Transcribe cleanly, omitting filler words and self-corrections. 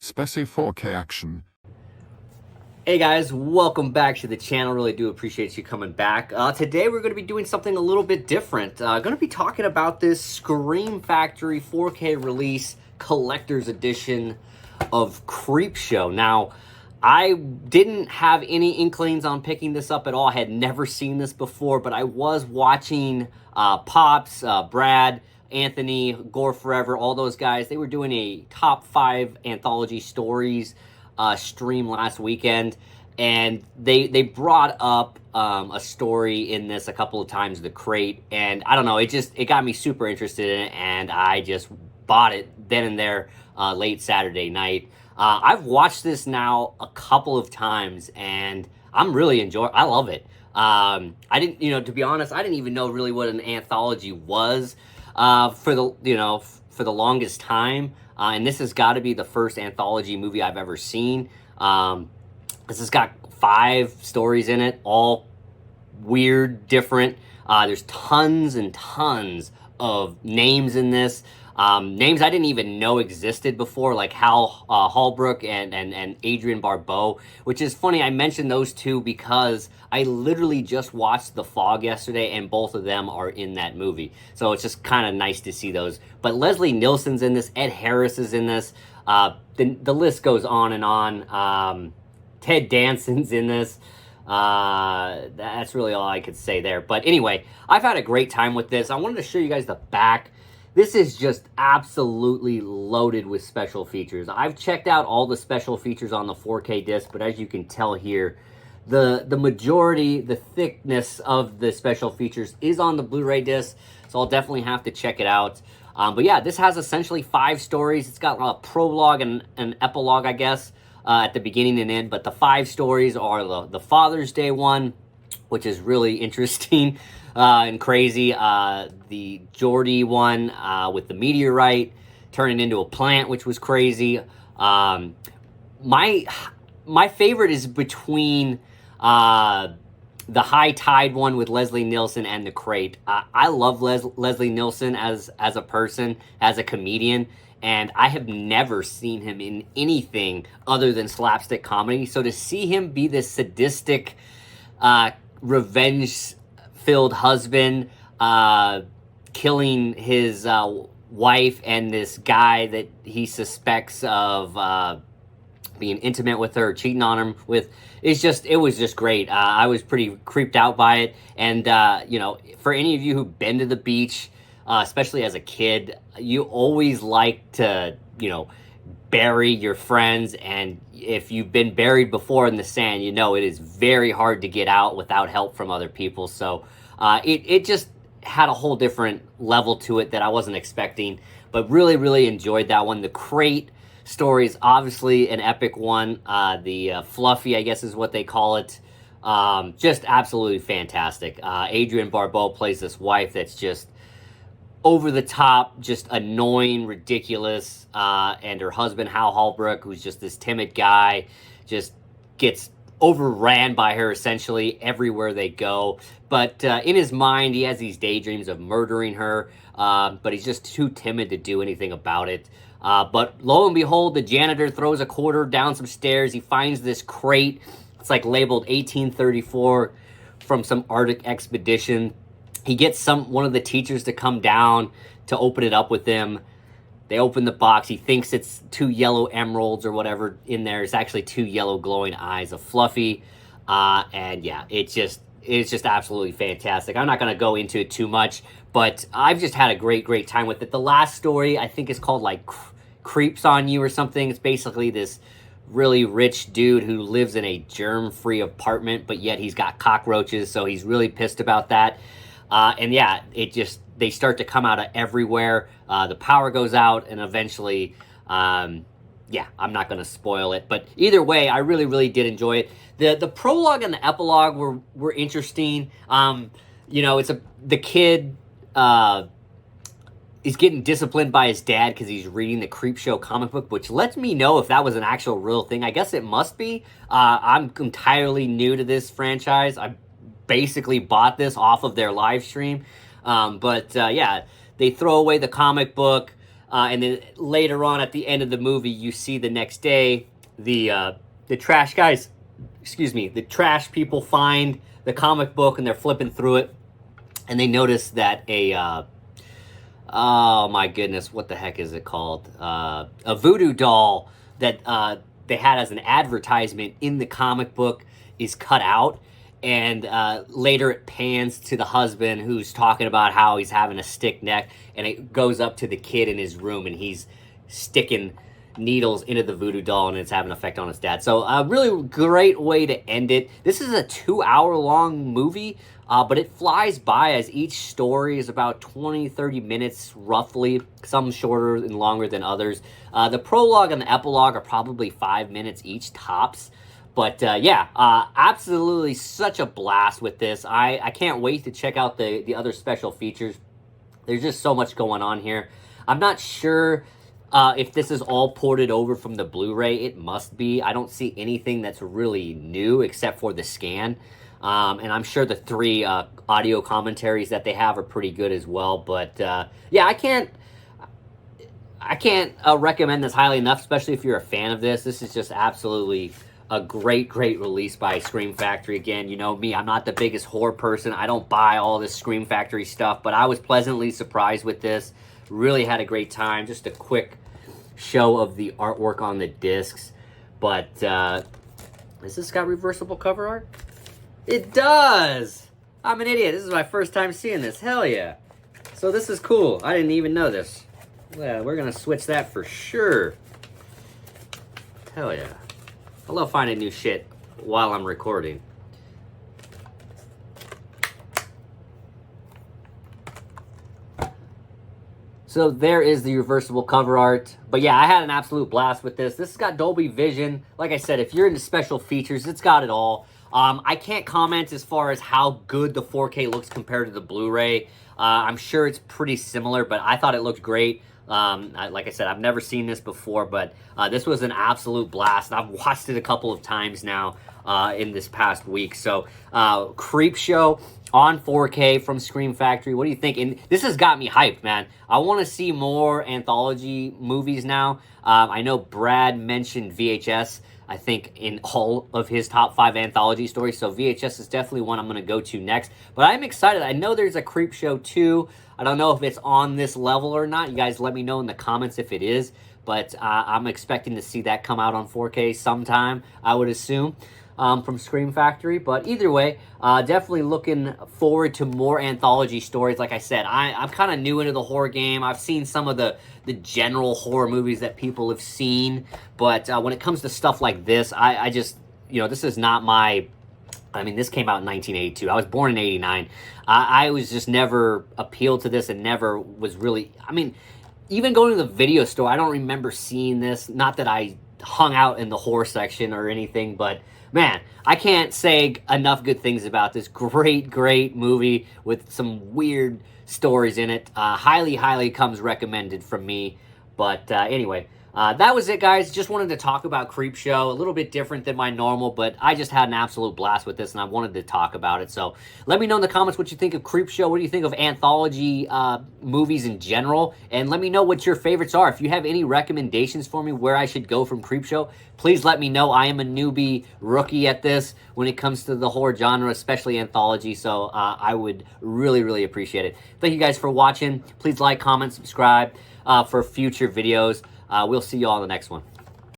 Specie 4K action. Hey guys, welcome back to the channel. Really do appreciate you coming back. Today we're going to be doing something a little bit different. Going to be talking about this Scream Factory 4K release collector's edition of Creepshow. Now, I didn't have any inklings on picking this up at all. I had never seen this before, but I was watching Pops, Brad, Anthony, Gore Forever, all those guys. They were doing a top 5 anthology stories stream last weekend, and they brought up a story in this a couple of times, The Crate, and I don't know, it got me super interested in it, and I just bought it then and there late Saturday night. I've watched this now a couple of times, and I'm really enjoying. I love it. I didn't, to be honest, I didn't even know really what an anthology was for the longest time. And this has got to be the first anthology movie I've ever seen. This has got 5 stories in it, all weird, different. There's tons and tons of names in this. Names I didn't even know existed before, like Hal Holbrook and Adrienne Barbeau, which is funny. I mentioned those two because I literally just watched The Fog yesterday, and both of them are in that movie. So it's just kind of nice to see those. But Leslie Nielsen's in this. Ed Harris is in this. The list goes on and on. Ted Danson's in this. That's really all I could say there. But anyway, I've had a great time with this. I wanted to show you guys the back. This is just absolutely loaded with special features. I've checked out all the special features on the 4K disc, but as you can tell here, the majority, the thickness of the special features is on the Blu-ray disc, so I'll definitely have to check it out. But yeah, this has essentially 5 stories. It's got a prologue and an epilogue, I guess, at the beginning and end, but the 5 stories are the Father's Day one, which is really interesting and crazy. The Geordie one with the meteorite turning into a plant, which was crazy. My favorite is between the High Tide one with Leslie Nielsen and The Crate. I love Leslie Nielsen as a person, as a comedian, and I have never seen him in anything other than slapstick comedy. So to see him be this sadistic, revenge-filled husband, killing his wife and this guy that he suspects of being intimate with her, cheating on him with, it was just great. I was pretty creeped out by it, and for any of you who've been to the beach, especially as a kid, you always like to, bury your friends, and if you've been buried before in the sand, it is very hard to get out without help from other people. So it just had a whole different level to it that I wasn't expecting, but really, really enjoyed that one. The Crate story is obviously an epic one. The Fluffy, I guess is what they call it. Just absolutely fantastic. Adrienne Barbeau plays this wife that's just over the top, just annoying, ridiculous, and her husband, Hal Holbrook, who's just this timid guy, just gets overran by her essentially everywhere they go. But in his mind, he has these daydreams of murdering her, but he's just too timid to do anything about it. But lo and behold, the janitor throws a quarter down some stairs. He finds this crate. It's like labeled 1834 from some Arctic expedition. He gets one of the teachers to come down to open it up with him. They open the box. He thinks it's 2 yellow emeralds or whatever in there. It's actually 2 yellow glowing eyes of Fluffy. And yeah, it's just absolutely fantastic. I'm not going to go into it too much, but I've just had a great time with it. The last story, I think, is called like Creeps on You or something. It's basically this really rich dude who lives in a germ-free apartment, but yet he's got cockroaches, so he's really pissed about that. And yeah, they start to come out of everywhere. The power goes out, and eventually, yeah, I'm not going to spoil it. But either way, I really, really did enjoy it. The prologue and the epilogue were interesting. It's the kid is getting disciplined by his dad because he's reading the Creepshow comic book, which lets me know if that was an actual real thing. I guess it must be. I'm entirely new to this franchise. I basically bought this off of their live stream. But yeah, they throw away the comic book. And then later on at the end of the movie, you see the next day, the trash guys, excuse me, the trash people find the comic book and they're flipping through it. And they notice that oh my goodness, what the heck is it called? A voodoo doll that they had as an advertisement in the comic book is cut out. And later it pans to the husband who's talking about how he's having a stick neck, and it goes up to the kid in his room and he's sticking needles into the voodoo doll and it's having an effect on his dad. So a really great way to end it. This is a 2-hour-long movie, but it flies by as each story is about 20-30 minutes roughly, some shorter and longer than others. The prologue and the epilogue are probably 5 minutes each tops. But yeah, absolutely such a blast with this. I can't wait to check out the other special features. There's just so much going on here. I'm not sure if this is all ported over from the Blu-ray. It must be. I don't see anything that's really new except for the scan. And I'm sure the 3 audio commentaries that they have are pretty good as well. But yeah, I can't recommend this highly enough, especially if you're a fan of this. This is just absolutely a great release by Scream Factory. Again, you know me, I'm not the biggest horror person. I don't buy all this Scream Factory stuff, but I was pleasantly surprised with this. Really had a great time. Just a quick show of the artwork on the discs. But has this got reversible cover art? It does! I'm an idiot. This is my first time seeing this. Hell yeah. So this is cool. I didn't even know this. Yeah, we're gonna switch that for sure. Hell yeah. I love finding new shit while I'm recording. So there is the reversible cover art. But yeah, I had an absolute blast with this. This has got Dolby Vision. Like I said, if you're into special features, it's got it all. I can't comment as far as how good the 4K looks compared to the Blu-ray. I'm sure it's pretty similar, but I thought it looked great. Like I said, I've never seen this before, but this was an absolute blast. I've watched it a couple of times now in this past week. So Creepshow on 4K from Scream Factory. What do you think? And this has got me hyped, man. I want to see more anthology movies now. I know Brad mentioned VHS, I think, in all of his top 5 anthology stories. So VHS is definitely one I'm going to go to next. But I'm excited. I know there's a Creepshow 2. I don't know if it's on this level or not. You guys let me know in the comments if it is. But I'm expecting to see that come out on 4K sometime, I would assume, from Scream Factory. But either way, definitely looking forward to more anthology stories. Like I said, I'm kind of new into the horror game. I've seen some of the general horror movies that people have seen. But when it comes to stuff like this, I just, you know, this is not my... I mean, this came out in 1982. I was born in 89. I was just never appealed to this and never was really... I mean, even going to the video store, I don't remember seeing this. Not that I hung out in the horror section or anything, but man, I can't say enough good things about this great movie with some weird stories in it. Highly comes recommended from me. But anyway... that was it, guys. Just wanted to talk about Creepshow. A little bit different than my normal, but I just had an absolute blast with this, and I wanted to talk about it. So let me know in the comments what you think of Creepshow. What do you think of anthology movies in general? And let me know what your favorites are. If you have any recommendations for me where I should go from Creepshow, please let me know. I am a newbie rookie at this when it comes to the horror genre, especially anthology. So I would really appreciate it. Thank you guys for watching. Please like, comment, subscribe for future videos. We'll see you all in the next one.